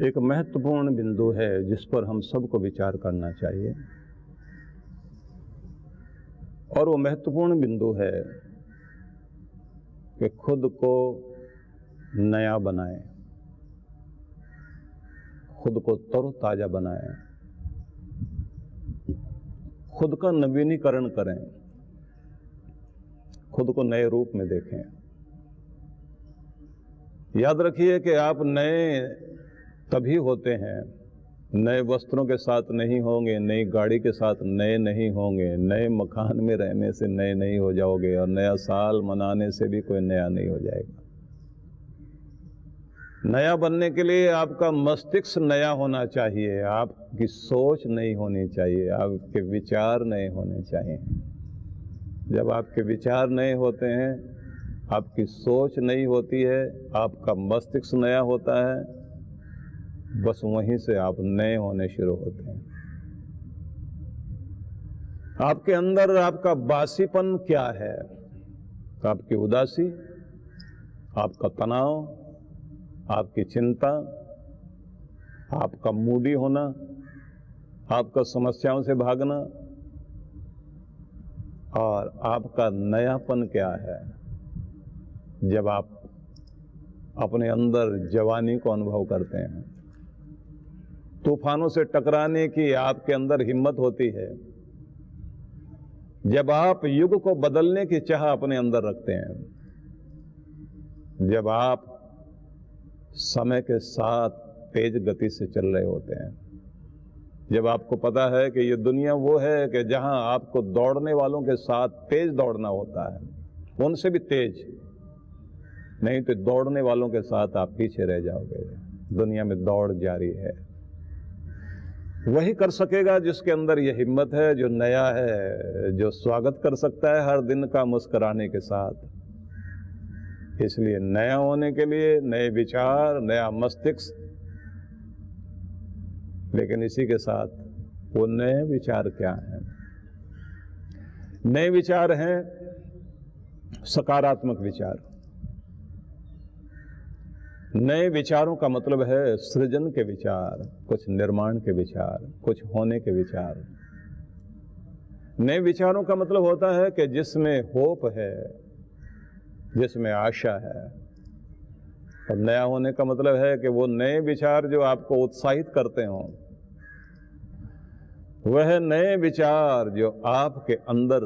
एक महत्वपूर्ण बिंदु है जिस पर हम सबको विचार करना चाहिए, और वो महत्वपूर्ण बिंदु है कि खुद को नया बनाएं, खुद को तरोताजा बनाएं, खुद का नवीनीकरण करें, खुद को नए रूप में देखें। याद रखिए कि आप नए तभी होते हैं, नए वस्त्रों के साथ नहीं होंगे, नई गाड़ी के साथ नए नहीं होंगे, नए मकान में रहने से नए नहीं हो जाओगे, और नया साल मनाने से भी कोई नया नहीं हो जाएगा। नया बनने के लिए आपका मस्तिष्क नया होना चाहिए, आपकी सोच नई होनी चाहिए, आपके विचार नए होने चाहिए। जब आपके विचार नए होते हैं, आपकी सोच नई होती है, आपका मस्तिष्क नया होता है, बस वहीं से आप नए होने शुरू होते हैं। आपके अंदर आपका बासीपन क्या है? आपकी उदासी, आपका तनाव, आपकी चिंता, आपका मूडी होना, आपका समस्याओं से भागना, और आपका नयापन क्या है? जब आप अपने अंदर जवानी को अनुभव करते हैं, तूफानों से टकराने की आपके अंदर हिम्मत होती है, जब आप युग को बदलने की चाह अपने अंदर रखते हैं, जब आप समय के साथ तेज गति से चल रहे होते हैं, जब आपको पता है कि ये दुनिया वो है कि जहां आपको दौड़ने वालों के साथ तेज दौड़ना होता है, उनसे भी तेज, नहीं तो दौड़ने वालों के साथ आप पीछे रह जाओगे। दुनिया में दौड़ जारी है। वही कर सकेगा जिसके अंदर ये हिम्मत है, जो नया है, जो स्वागत कर सकता है हर दिन का मुस्कुराने के साथ। इसलिए नया होने के लिए नए विचार, नया मस्तिष्क, लेकिन इसी के साथ वो नए विचार क्या हैं? नए विचार हैं सकारात्मक विचार। नए विचारों का मतलब है सृजन के विचार, कुछ निर्माण के विचार, कुछ होने के विचार। नए विचारों का मतलब होता है कि जिसमें होप है, जिसमें आशा है। और नया होने का मतलब है कि वो नए विचार जो आपको उत्साहित करते हों, वह नए विचार जो आपके अंदर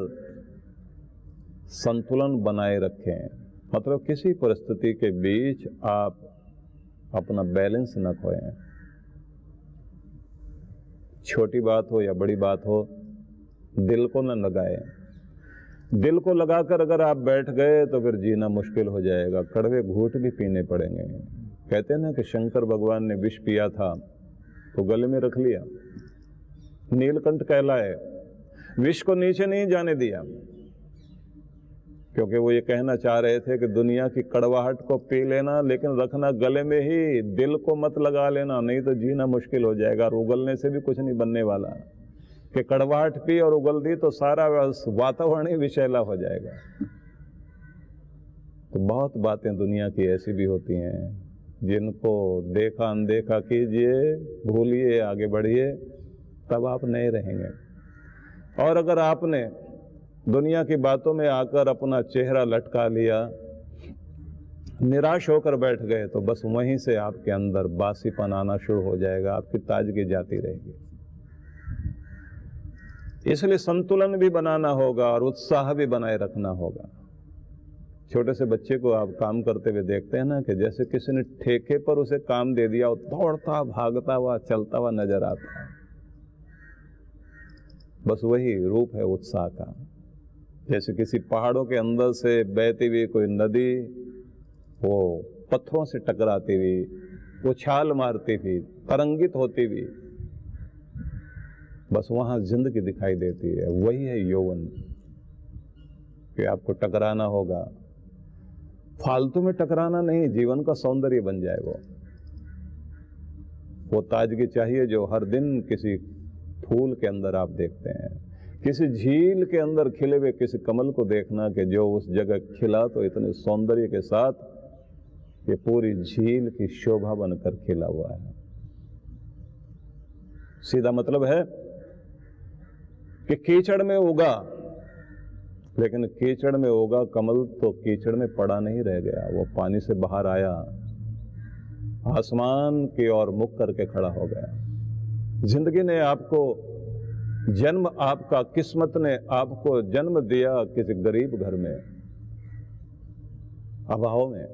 संतुलन बनाए रखें। मतलब किसी परिस्थिति के बीच आप अपना बैलेंस न खोएं। छोटी बात हो या बड़ी बात हो, दिल को न लगाएं। दिल को लगाकर अगर आप बैठ गए तो फिर जीना मुश्किल हो जाएगा, कड़वे घूंट भी पीने पड़ेंगे। कहते हैं ना कि शंकर भगवान ने विष पिया था तो गले में रख लिया, नीलकंठ कहलाए, विष को नीचे नहीं जाने दिया, क्योंकि वो ये कहना चाह रहे थे कि दुनिया की कड़वाहट को पी लेना, लेकिन रखना गले में ही, दिल को मत लगा लेना, नहीं तो जीना मुश्किल हो जाएगा। और उगलने से भी कुछ नहीं बनने वाला, कि कड़वाहट पी और उगल दी तो सारा वातावरण ही विषैला हो जाएगा। तो बहुत बातें दुनिया की ऐसी भी होती हैं जिनको देखा अनदेखा कीजिए, भूलिए, आगे बढ़िए, तब आप नए रहेंगे। और अगर आपने दुनिया की बातों में आकर अपना चेहरा लटका लिया, निराश होकर बैठ गए, तो बस वहीं से आपके अंदर बासीपन आना शुरू हो जाएगा, आपकी ताजगी जाती रहेगी। इसलिए संतुलन भी बनाना होगा और उत्साह भी बनाए रखना होगा। छोटे से बच्चे को आप काम करते हुए देखते हैं ना, कि जैसे किसी ने ठेके पर उसे काम दे दिया, वो दौड़ता भागता हुआ चलता हुआ नजर आता है। बस वही रूप है उत्साह का। जैसे किसी पहाड़ों के अंदर से बहती हुई कोई नदी, वो पत्थरों से टकराती हुई, उछाल मारती हुई, तरंगित होती हुई, बस वहां जिंदगी दिखाई देती है। वही है यौवन, कि आपको टकराना होगा, फालतू में टकराना नहीं, जीवन का सौंदर्य बन जाए। वो ताजगी चाहिए जो हर दिन किसी फूल के अंदर आप देखते हैं, किसी झील के अंदर खिले हुए किसी कमल को देखना, कि जो उस जगह खिला तो इतने सौंदर्य के साथ ये पूरी झील की शोभा बनकर खिला हुआ है। सीधा मतलब है कि कीचड़ में उगा, लेकिन कीचड़ में उगा कमल तो कीचड़ में पड़ा नहीं रह गया, वो पानी से बाहर आया, आसमान की ओर मुख करके खड़ा हो गया। जिंदगी ने आपको जन्म, आपका किस्मत ने आपको जन्म दिया किसी गरीब घर में, अभाव में।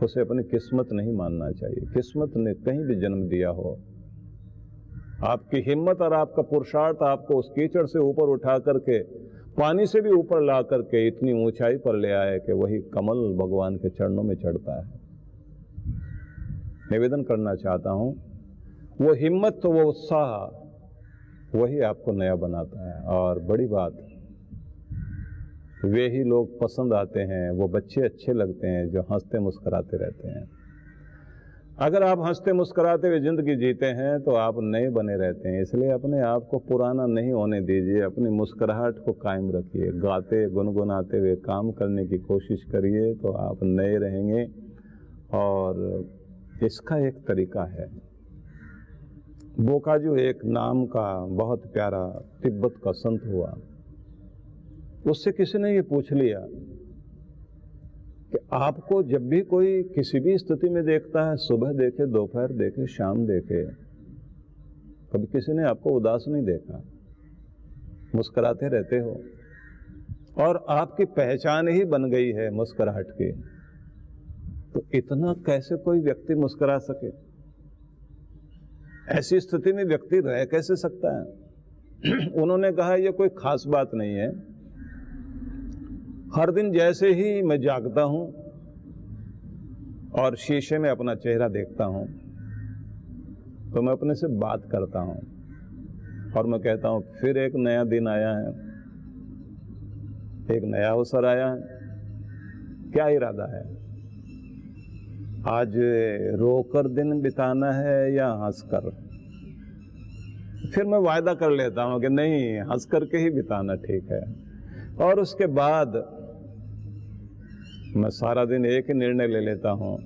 उसे अपनी किस्मत नहीं मानना चाहिए। किस्मत ने कहीं भी जन्म दिया हो, आपकी हिम्मत और आपका पुरुषार्थ आपको उस कीचड़ से ऊपर उठा करके, पानी से भी ऊपर ला करके इतनी ऊंचाई पर ले आए कि वही कमल भगवान के चरणों में चढ़ता है। निवेदन करना चाहता हूं, वो हिम्मत, वो उत्साह, वही आपको नया बनाता है। और बड़ी बात, वे ही लोग पसंद आते हैं, वो बच्चे अच्छे लगते हैं जो हंसते मुस्कुराते रहते हैं। अगर आप हंसते मुस्कुराते हुए जिंदगी जीते हैं तो आप नए बने रहते हैं। इसलिए अपने आप को पुराना नहीं होने दीजिए, अपनी मुस्कुराहट को कायम रखिए, गाते गुनगुनाते हुए काम करने की कोशिश करिए तो आप नए रहेंगे। और इसका एक तरीका है, बोकाजू एक नाम का बहुत प्यारा तिब्बत का संत हुआ, उससे किसी ने ये पूछ लिया कि आपको जब भी कोई किसी भी स्थिति में देखता है, सुबह देखे, दोपहर देखे, शाम देखे, कभी किसी ने आपको उदास नहीं देखा, मुस्कुराते रहते हो, और आपकी पहचान ही बन गई है मुस्कुराहट की, तो इतना कैसे कोई व्यक्ति मुस्कुरा सके? ऐसी स्थिति में व्यक्ति रह कैसे सकता है? उन्होंने कहा यह कोई खास बात नहीं है। हर दिन जैसे ही मैं जागता हूं और शीशे में अपना चेहरा देखता हूं तो मैं अपने से बात करता हूं और मैं कहता हूं फिर एक नया दिन आया है, एक नया अवसर आया है। क्या इरादा है? आज रोकर दिन बिताना है या हंसकर? फिर मैं वायदा कर लेता हूं कि नहीं, हंस करके ही बिताना ठीक है। और उसके बाद मैं सारा दिन एक ही निर्णय ले लेता हूं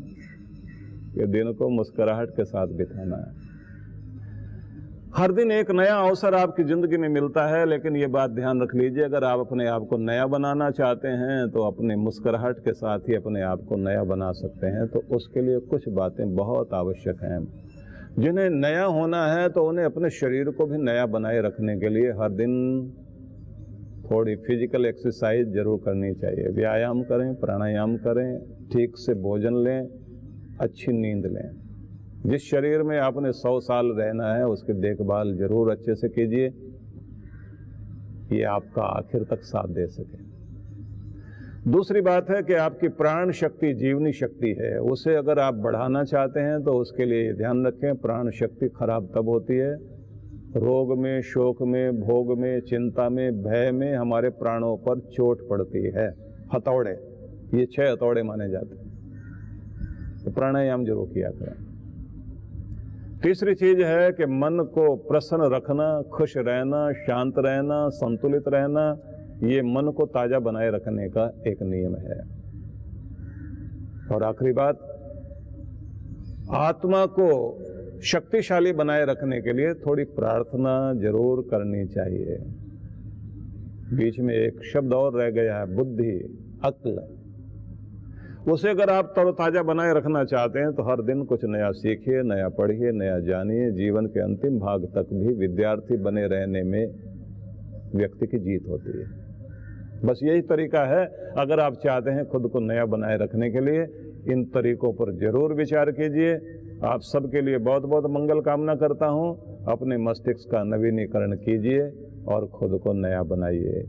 कि दिन को मुस्कुराहट के साथ बिताना है। हर दिन एक नया अवसर आपकी जिंदगी में मिलता है, लेकिन ये बात ध्यान रख लीजिए, अगर आप अपने आप को नया बनाना चाहते हैं तो अपने मुस्कुराहट के साथ ही अपने आप को नया बना सकते हैं। तो उसके लिए कुछ बातें बहुत आवश्यक हैं। जिन्हें नया होना है तो उन्हें अपने शरीर को भी नया बनाए रखने के लिए हर दिन थोड़ी फिजिकल एक्सरसाइज जरूर करनी चाहिए। व्यायाम करें, प्राणायाम करें, ठीक से भोजन लें, अच्छी नींद लें। जिस शरीर में आपने 100 साल रहना है उसकी देखभाल जरूर अच्छे से कीजिए, ये आपका आखिर तक साथ दे सके। दूसरी बात है कि आपकी प्राण शक्ति जीवनी शक्ति है, उसे अगर आप बढ़ाना चाहते हैं तो उसके लिए ध्यान रखें, प्राण शक्ति खराब तब होती है रोग में, शोक में, भोग में, चिंता में, भय में हमारे प्राणों पर चोट पड़ती है। हथौड़े, ये 6 हथौड़े माने जाते हैं। तो प्राणायाम जरूर किया करें। तीसरी चीज है कि मन को प्रसन्न रखना, खुश रहना, शांत रहना, संतुलित रहना, ये मन को ताजा बनाए रखने का एक नियम है। और आखिरी बात, आत्मा को शक्तिशाली बनाए रखने के लिए थोड़ी प्रार्थना जरूर करनी चाहिए। बीच में एक शब्द और रह गया है, बुद्धि, अक्ल। उसे अगर आप तरोताजा बनाए रखना चाहते हैं तो हर दिन कुछ नया सीखिए, नया पढ़िए, नया जानिए। जीवन के अंतिम भाग तक भी विद्यार्थी बने रहने में व्यक्ति की जीत होती है। बस यही तरीका है। अगर आप चाहते हैं खुद को नया बनाए रखने के लिए, इन तरीकों पर जरूर विचार कीजिए। आप सबके लिए बहुत बहुत मंगल कामना करता हूं। अपने मस्तिष्क का नवीनीकरण कीजिए और खुद को नया बनाइए।